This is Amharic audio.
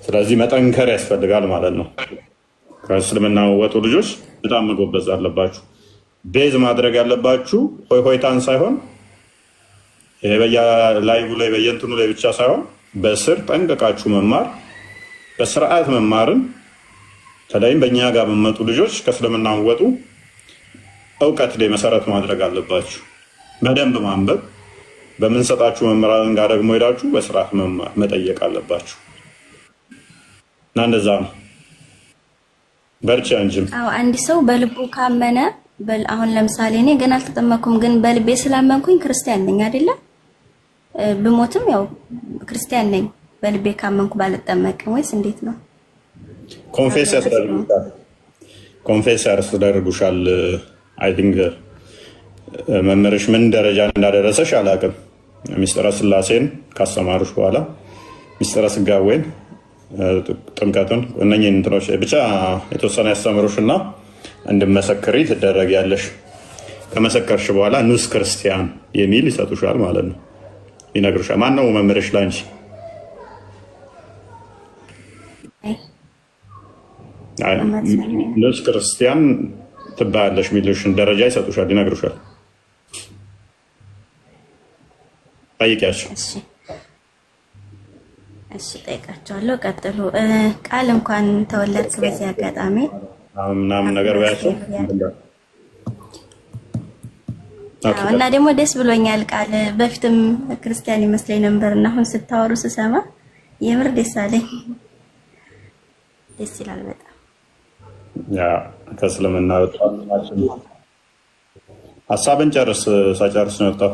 ስለዚህ መጠንከር ያስፈልጋል ማለት ነው። ከእስልምና ወጡ ልጆች በጣም መጎበዝ አለባችሁ። ቤዝ ማድረግ ያለባችሁ ሆይታን ሳይሆን በየላይቭ ላይ በየእንትኑ ላይ ብቻ ሳይሆን በስር ጠንቀቃችሁ መማር፣ በስርዓት መማርን በተለይም በእኛ ጋር በመጡ ልጆች ከእስልምና ወጡ እውቀት ላይ መሰረት ማድረግ አለባችሁ። በደንብ ማንበብ፣ በምንሰጣችሁ መምህራን ጋር ደግሞ ሄዳችሁ በስርዓት መጠየቅ አለባችሁ እና እንደዛ ነው። በርቻ እንጂም አንድ ሰው በልቡ ካመነ አሁን ለምሳሌ እኔ ገና አልተጠመኩም፣ ግን በልቤ ስላመንኩኝ ክርስቲያን ነኝ አይደለ? ብሞትም ያው ክርስቲያን ነኝ በልቤ ካመንኩ ባልጠመቅም ወይስ እንዴት ነው? ኮንፌስ ያስደርጉሻል። አይ ቲንክ መምህርሽ ምን ደረጃ እንዳደረሰሽ አላውቅም። ሚስጥረ ስላሴን ካስተማሩሽ በኋላ ሚስጥረ ስጋዌን፣ ጥምቀቱን እነኚህን እንትኖች ብቻ የተወሰነ ያስተምሩሽና እንድመሰክሪ ትደረጊያለሽ። ከመሰከርሽ በኋላ ኑስ ክርስቲያን የሚል ይሰጡሻል ማለት ነው፣ ይነግሩሻል። ማን ነው መምህርሽ ላንቺ? ኑስ ክርስቲያን ትባያለሽ የሚልሽን ደረጃ ይሰጡሻል፣ ይነግሩሻል። ጠይቂያቸው። እሺ ጠይቃቸዋለሁ። ቀጥሉ። ቃል እንኳን ተወለድክ በዚህ አጋጣሚ ምናምን ነገር ባያቸው እና ደግሞ ደስ ብሎኛል። ቃል በፊትም ክርስቲያን ይመስለኝ ነበር እና አሁን ስታወሩ ስሰማ የምር ደስ አለኝ። ደስ ይላል በጣም። ያ ከእስልምና ወጣ ሀሳብን ጨርስ። ሳጨርስ ነው የወጣው።